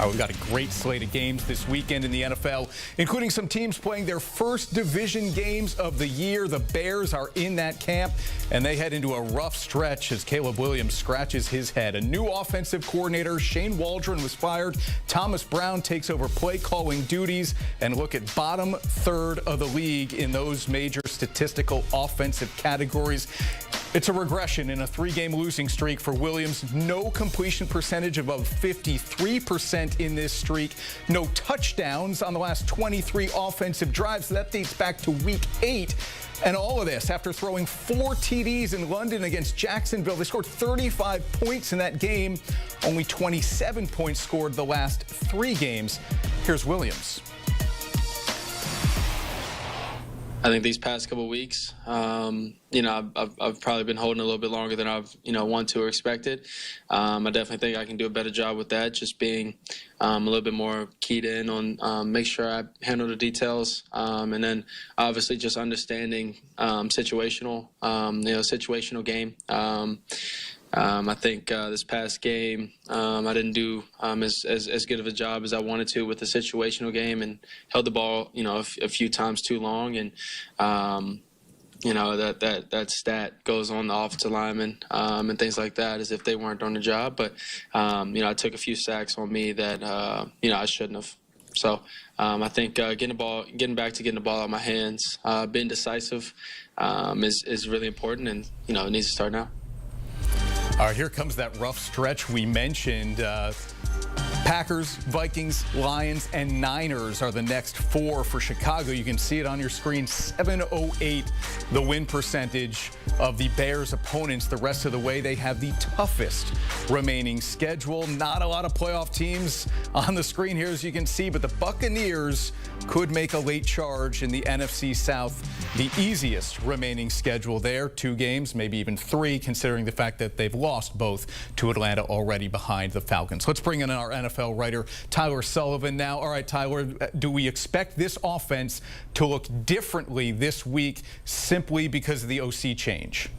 We've got a great slate of games this weekend in the NFL, including some teams playing their first division games of the year. The Bears are in that camp, and they head into a rough stretch as Caleb Williams scratches his head. A new offensive coordinator, Shane Waldron, was fired. Thomas Brown takes over play-calling duties, and look at bottom third of the league in those major statistical offensive categories. It's a regression in a three-game losing streak for Williams. No completion percentage above 53% in this streak. No touchdowns on the last 23 offensive drives. That dates back to week 8. And all of this after throwing 4 TDs in London against Jacksonville. They scored 35 points in that game. Only 27 points scored the last 3 games. Here's Williams. I think these past couple of weeks, I've probably been holding a little bit longer than I've, want to or expected. I definitely think I can do a better job with that, just being a little bit more keyed in on make sure I handle the details, and then obviously just understanding situational game. I think this past game, I didn't do as good of a job as I wanted to with the situational game, and held the ball, a few times too long, and that stat goes on the offensive linemen and things like that, as if they weren't on the job. But I took a few sacks on me that I shouldn't have. So I think getting back to getting the ball out of my hands, being decisive is really important, and it needs to start now. All right, here comes that rough stretch we mentioned. Packers, Vikings, Lions, and Niners are the next 4 for Chicago. You can see it on your screen, 708, the win percentage of the Bears' opponents. The rest of the way, they have the toughest remaining schedule. Not a lot of playoff teams on the screen here, as you can see, but the Buccaneers could make a late charge in the NFC South. The easiest remaining schedule there, 2 games, maybe even 3, considering the fact that they've lost both to Atlanta already behind the Falcons. Let's bring in our NFL writer, Tyler Sullivan now. All right, Tyler, do we expect this offense to look differently this week simply because of the OC change?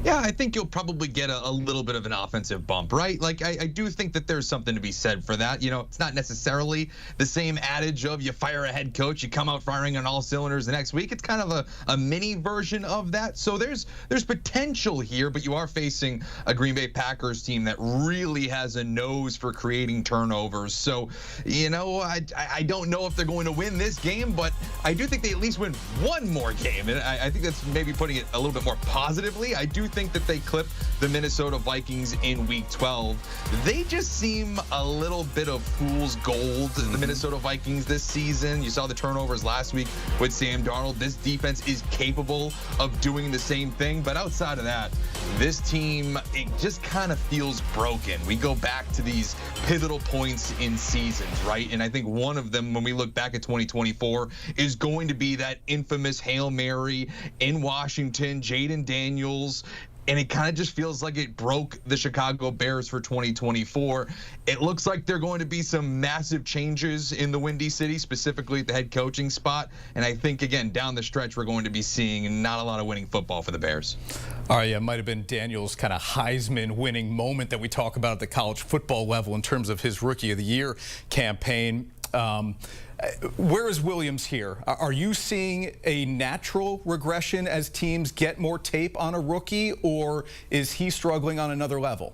Yeah, I think you'll probably get a little bit of an offensive bump, right? Like, I do think that there's something to be said for that. It's not necessarily the same adage of you fire a head coach, you come out firing on all cylinders the next week. It's kind of a mini version of that. So there's potential here, but you are facing a Green Bay Packers team that really has a nose for creating turnovers. So, I don't know if they're going to win this game, but I do think they at least win one more game. And I think that's maybe putting it a little bit more positively. I do think that they clip the Minnesota Vikings in week 12. They just seem a little bit of fool's gold, the Minnesota Vikings this season. You saw the turnovers last week with Sam Darnold. This defense is capable of doing the same thing, but outside of that, this team, it just kind of feels broken. We go back to these pivotal points in seasons, right? And I think one of them, when we look back at 2024, is going to be that infamous Hail Mary in Washington, Jaden Daniels. And it kind of just feels like it broke the Chicago Bears for 2024. It looks like there are going to be some massive changes in the Windy City, specifically at the head coaching spot. And I think, again, down the stretch, we're going to be seeing not a lot of winning football for the Bears. All right, yeah, it might have been Daniel's kind of Heisman winning moment that we talk about at the college football level in terms of his Rookie of the Year campaign. Where is Williams here? Are you seeing a natural regression as teams get more tape on a rookie, or is he struggling on another level?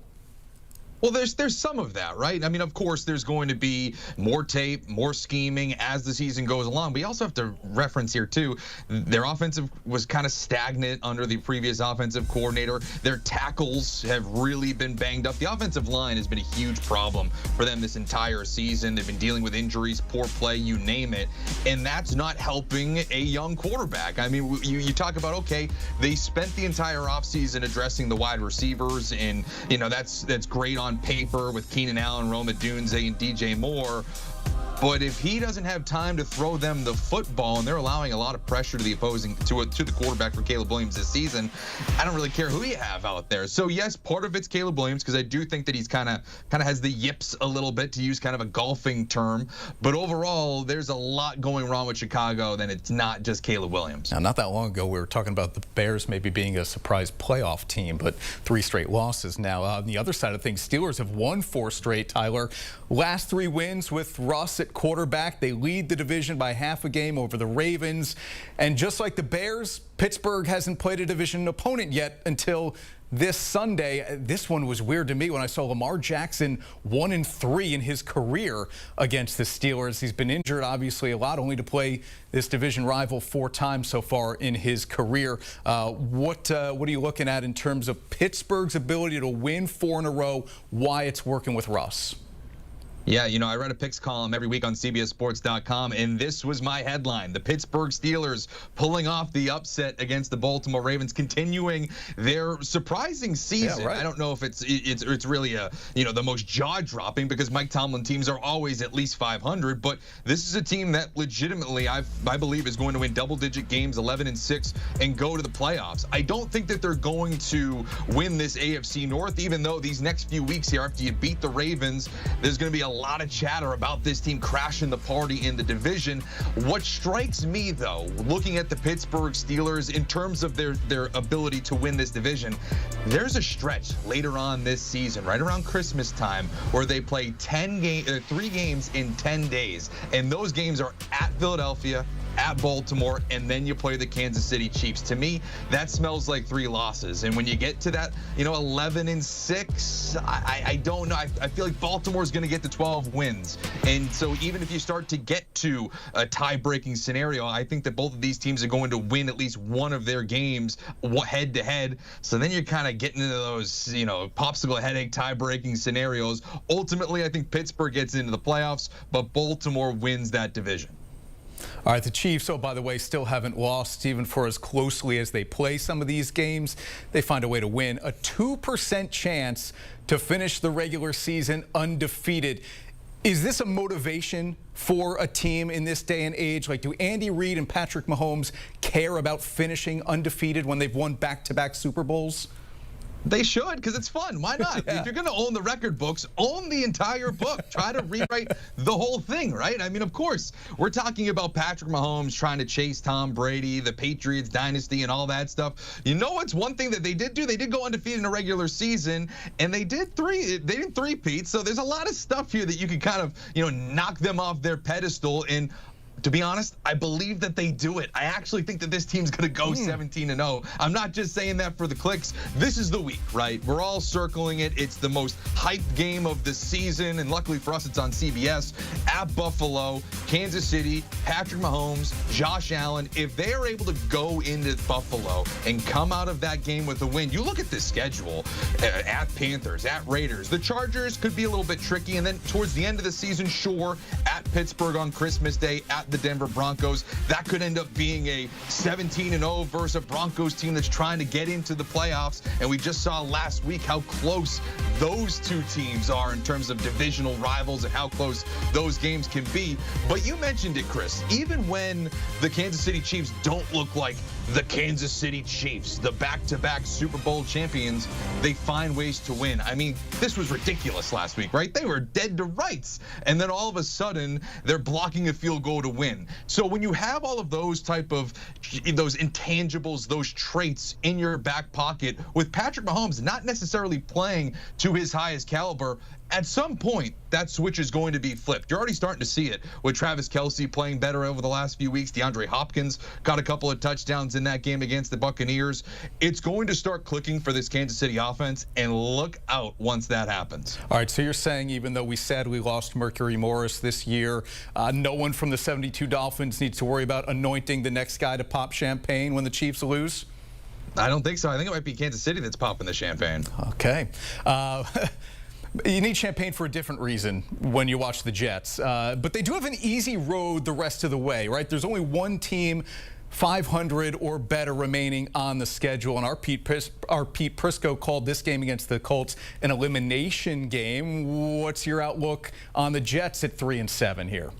Well, there's some of that, right? I mean, of course, there's going to be more tape, more scheming as the season goes along. But you also have to reference here, too, their offensive was kind of stagnant under the previous offensive coordinator. Their tackles have really been banged up. The offensive line has been a huge problem for them this entire season. They've been dealing with injuries, poor play, you name it. And that's not helping a young quarterback. I mean, you talk about, okay, they spent the entire offseason addressing the wide receivers, and, that's great on paper with Keenan Allen, Rome Odunze, and DJ Moore. But if he doesn't have time to throw them the football, and they're allowing a lot of pressure to the opposing to the quarterback for Caleb Williams this season, I don't really care who you have out there. So yes, part of it's Caleb Williams, because I do think that he's kind of has the yips a little bit, to use kind of a golfing term. But overall, there's a lot going wrong with Chicago. Then it's not just Caleb Williams. Now, not that long ago, we were talking about the Bears maybe being a surprise playoff team, but 3 straight losses now. On the other side of things, Steelers have won 4 straight, Tyler. Last 3 wins with Russ at quarterback. They lead the division by half a game over the Ravens. And just like the Bears, Pittsburgh hasn't played a division opponent yet until this Sunday. This one was weird to me when I saw Lamar Jackson 1-3 in his career against the Steelers. He's been injured, obviously, a lot, only to play this division rival 4 times so far in his career. What are you looking at in terms of Pittsburgh's ability to win 4 in a row, why it's working with Russ? Yeah, you know, I read a picks column every week on CBSSports.com, and this was my headline. The Pittsburgh Steelers pulling off the upset against the Baltimore Ravens, continuing their surprising season. Yeah, right. I don't know if it's really the most jaw-dropping, because Mike Tomlin teams are always at least 500, but this is a team that legitimately I believe is going to win double-digit games, 11-6, and go to the playoffs. I don't think that they're going to win this AFC North, even though these next few weeks here, after you beat the Ravens, there's going to be a lot of chatter about this team crashing the party in the division. What strikes me, though, looking at the Pittsburgh Steelers in terms of their ability to win this division, there's a stretch later on this season, right around Christmas time, where they play 3 games in 10 days. And those games are at Philadelphia, at Baltimore, and then you play the Kansas City Chiefs. To me, that smells like 3 losses. And when you get to that, 11-6, I don't know. I feel like Baltimore's going to get to 12 wins. And so even if you start to get to a tie-breaking scenario, I think that both of these teams are going to win at least one of their games head-to-head. So then you're kind of getting into those, popsicle headache tie-breaking scenarios. Ultimately, I think Pittsburgh gets into the playoffs, but Baltimore wins that division. All right, the Chiefs, by the way, still haven't lost, even for as closely as they play some of these games. They find a way to win. A 2% chance to finish the regular season undefeated. Is this a motivation for a team in this day and age? Like, do Andy Reid and Patrick Mahomes care about finishing undefeated when they've won back-to-back Super Bowls? They should, because it's fun. Why not? Yeah. If you're going to own the record books, own the entire book. Try to rewrite the whole thing, right? I mean, of course, we're talking about Patrick Mahomes trying to chase Tom Brady, the Patriots dynasty, and all that stuff. You know what's one thing that they did do? They did go undefeated in a regular season, and they did three-peat. So there's a lot of stuff here that you can kind of, knock them off their pedestal. And to be honest, I believe that they do it. I actually think that this team's going to go 17-0. I'm not just saying that for the clicks. This is the week, right? We're all circling it. It's the most hyped game of the season, and luckily for us, it's on CBS. At Buffalo, Kansas City, Patrick Mahomes, Josh Allen. If they are able to go into Buffalo and come out of that game with a win, you look at this schedule, at Panthers, at Raiders. The Chargers could be a little bit tricky, and then towards the end of the season, sure, at Pittsburgh on Christmas Day, at the Denver Broncos. That could end up being a 17-0 versus a Broncos team that's trying to get into the playoffs. And we just saw last week how close those 2 teams are in terms of divisional rivals and how close those games can be. But you mentioned it, Chris. Even when the Kansas City Chiefs don't look like the Kansas City Chiefs, the back-to-back Super Bowl champions, they find ways to win. I mean, this was ridiculous last week, right? They were dead to rights. And then all of a sudden, they're blocking a field goal to win. So when you have all of those those intangibles, those traits in your back pocket, with Patrick Mahomes not necessarily playing to his highest caliber, at some point, that switch is going to be flipped. You're already starting to see it with Travis Kelce playing better over the last few weeks. DeAndre Hopkins got a couple of touchdowns in that game against the Buccaneers. It's going to start clicking for this Kansas City offense, and look out once that happens. All right, so you're saying even though we sadly lost Mercury Morris this year, no one from the 72 Dolphins needs to worry about anointing the next guy to pop champagne when the Chiefs lose? I don't think so. I think it might be Kansas City that's popping the champagne. Okay. You need champagne for a different reason when you watch the Jets. But they do have an easy road the rest of the way, right? There's only one team 500 or better remaining on the schedule. And our Pete Prisco called this game against the Colts an elimination game. What's your outlook on the Jets at 3-7 here?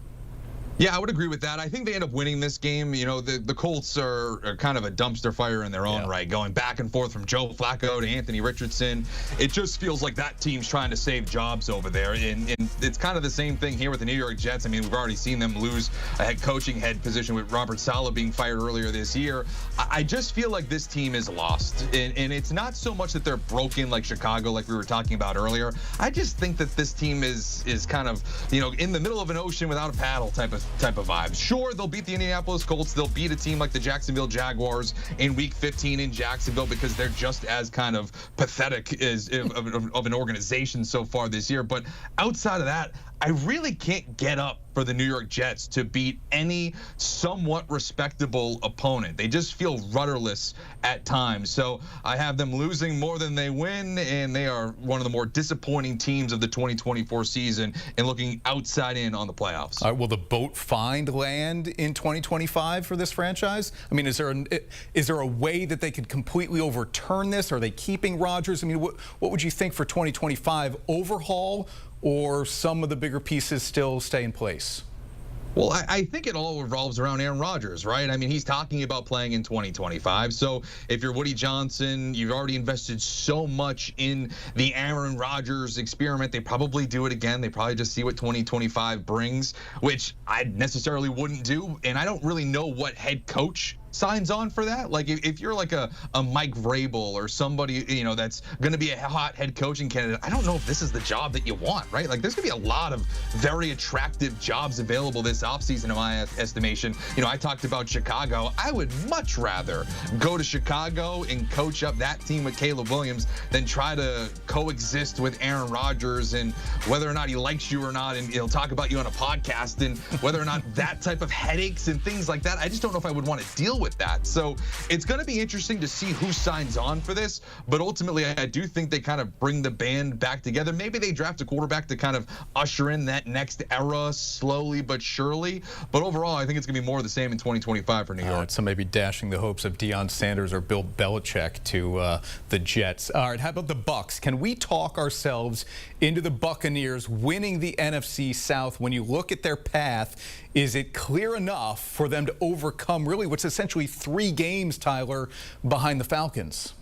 Yeah, I would agree with that. I think they end up winning this game. You know, the Colts are kind of a dumpster fire in their own right, going back and forth from Joe Flacco to Anthony Richardson. It just feels like that team's trying to save jobs over there. And it's kind of the same thing here with the New York Jets. I mean, we've already seen them lose a head position with Robert Saleh being fired earlier this year. I just feel like this team is lost. And it's not so much that they're broken like Chicago, like we were talking about earlier. I just think that this team is kind of, you know, in the middle of an ocean without a paddle type of vibes. Sure, they'll beat the Indianapolis Colts. They'll beat a team like the Jacksonville Jaguars in Week 15 in Jacksonville because they're just as kind of pathetic as of an organization so far this year. But outside of that, I really can't get up for the New York Jets to beat any somewhat respectable opponent. They just feel rudderless at times. So I have them losing more than they win, and they are one of the more disappointing teams of the 2024 season and looking outside in on the playoffs. All right, will the boat find land in 2025 for this franchise? I mean, is there a way that they could completely overturn this? Are they keeping Rodgers? I mean, what would you think for 2025? Overhaul, or some of the bigger pieces still stay in place? Well, I think it all revolves around Aaron Rodgers, right? I mean, he's talking about playing in 2025. So if you're Woody Johnson, you've already invested so much in the Aaron Rodgers experiment. They probably do it again. They probably just see what 2025 brings, which I necessarily wouldn't do. And I don't really know what head coach signs on for that. Like if you're like a Mike Vrabel or somebody, you know, that's going to be a hot head coaching candidate, I don't know if this is the job that you want, right? Like there's going to be a lot of very attractive jobs available this offseason in my estimation. You know, I talked about Chicago. I would much rather go to Chicago and coach up that team with Caleb Williams than try to coexist with Aaron Rodgers, and whether or not he likes you or not, and he'll talk about you on a podcast, and whether or not that type of headaches and things like that. I just don't know if I would want to deal with that. So it's going to be interesting to see who signs on for this. But ultimately, I do think they kind of bring the band back together. Maybe they draft a quarterback to kind of usher in that next era slowly but surely. But overall, I think it's going to be more of the same in 2025 for New York. So maybe dashing the hopes of Deion Sanders or Bill Belichick to the Jets. All right, how about the Bucs? Can we talk ourselves into the Buccaneers winning the NFC South? When you look at their path, is it clear enough for them to overcome really what's essentially 3 games, Tyler, behind the Falcons?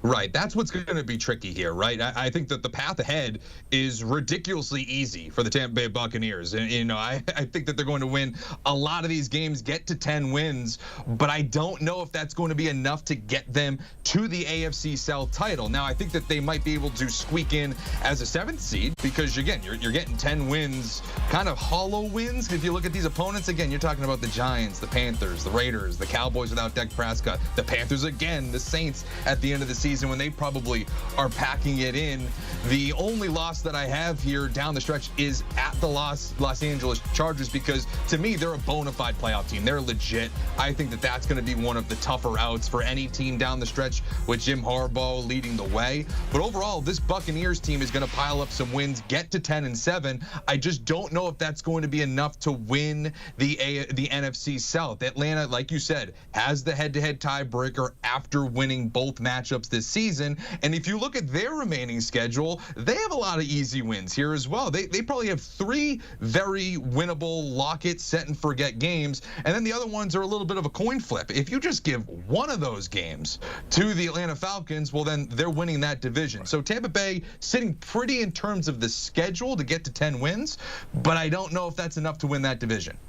Right. That's what's going to be tricky here, right? I think that the path ahead is ridiculously easy for the Tampa Bay Buccaneers. And, you know, I think that they're going to win a lot of these games, get to 10 wins, but I don't know if that's going to be enough to get them to the AFC South title. Now, I think that they might be able to squeak in as a 7th seed because, again, you're getting 10 wins, kind of hollow wins. If you look at these opponents, again, you're talking about the Giants, the Panthers, the Raiders, the Cowboys without Dak Prescott, the Panthers again, the Saints at the end of the season, when they probably are packing it in. The only loss that I have here down the stretch is at the Los Angeles Chargers, because to me, they're a bona fide playoff team. They're legit. I think that that's going to be one of the tougher outs for any team down the stretch with Jim Harbaugh leading the way. But overall, this Buccaneers team is going to pile up some wins, get to 10-7. I just don't know if that's going to be enough to win the NFC South. Atlanta, like you said, has the head-to-head tiebreaker after winning both matchups this season. And if you look at their remaining schedule, they have a lot of easy wins here as well. They probably have 3 very winnable lock it, set and forget games. And then the other ones are a little bit of a coin flip. If you just give one of those games to the Atlanta Falcons, well, then they're winning that division. So Tampa Bay sitting pretty in terms of the schedule to get to 10 wins, but I don't know if that's enough to win that division.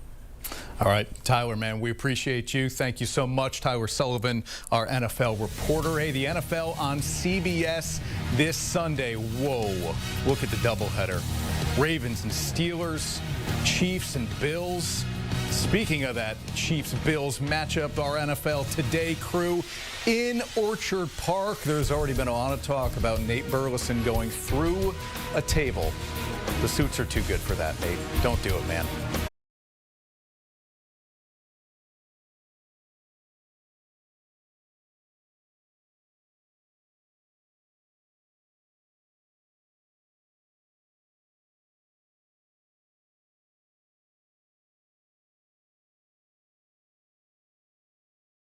All right, Tyler, man, we appreciate you. Thank you so much. Tyler Sullivan, our NFL reporter. Hey, the NFL on CBS this Sunday. Whoa, look at the doubleheader. Ravens and Steelers, Chiefs and Bills. Speaking of that Chiefs-Bills matchup, our NFL Today crew in Orchard Park. There's already been a lot of talk about Nate Burleson going through a table. The suits are too good for that, Nate. Don't do it, man.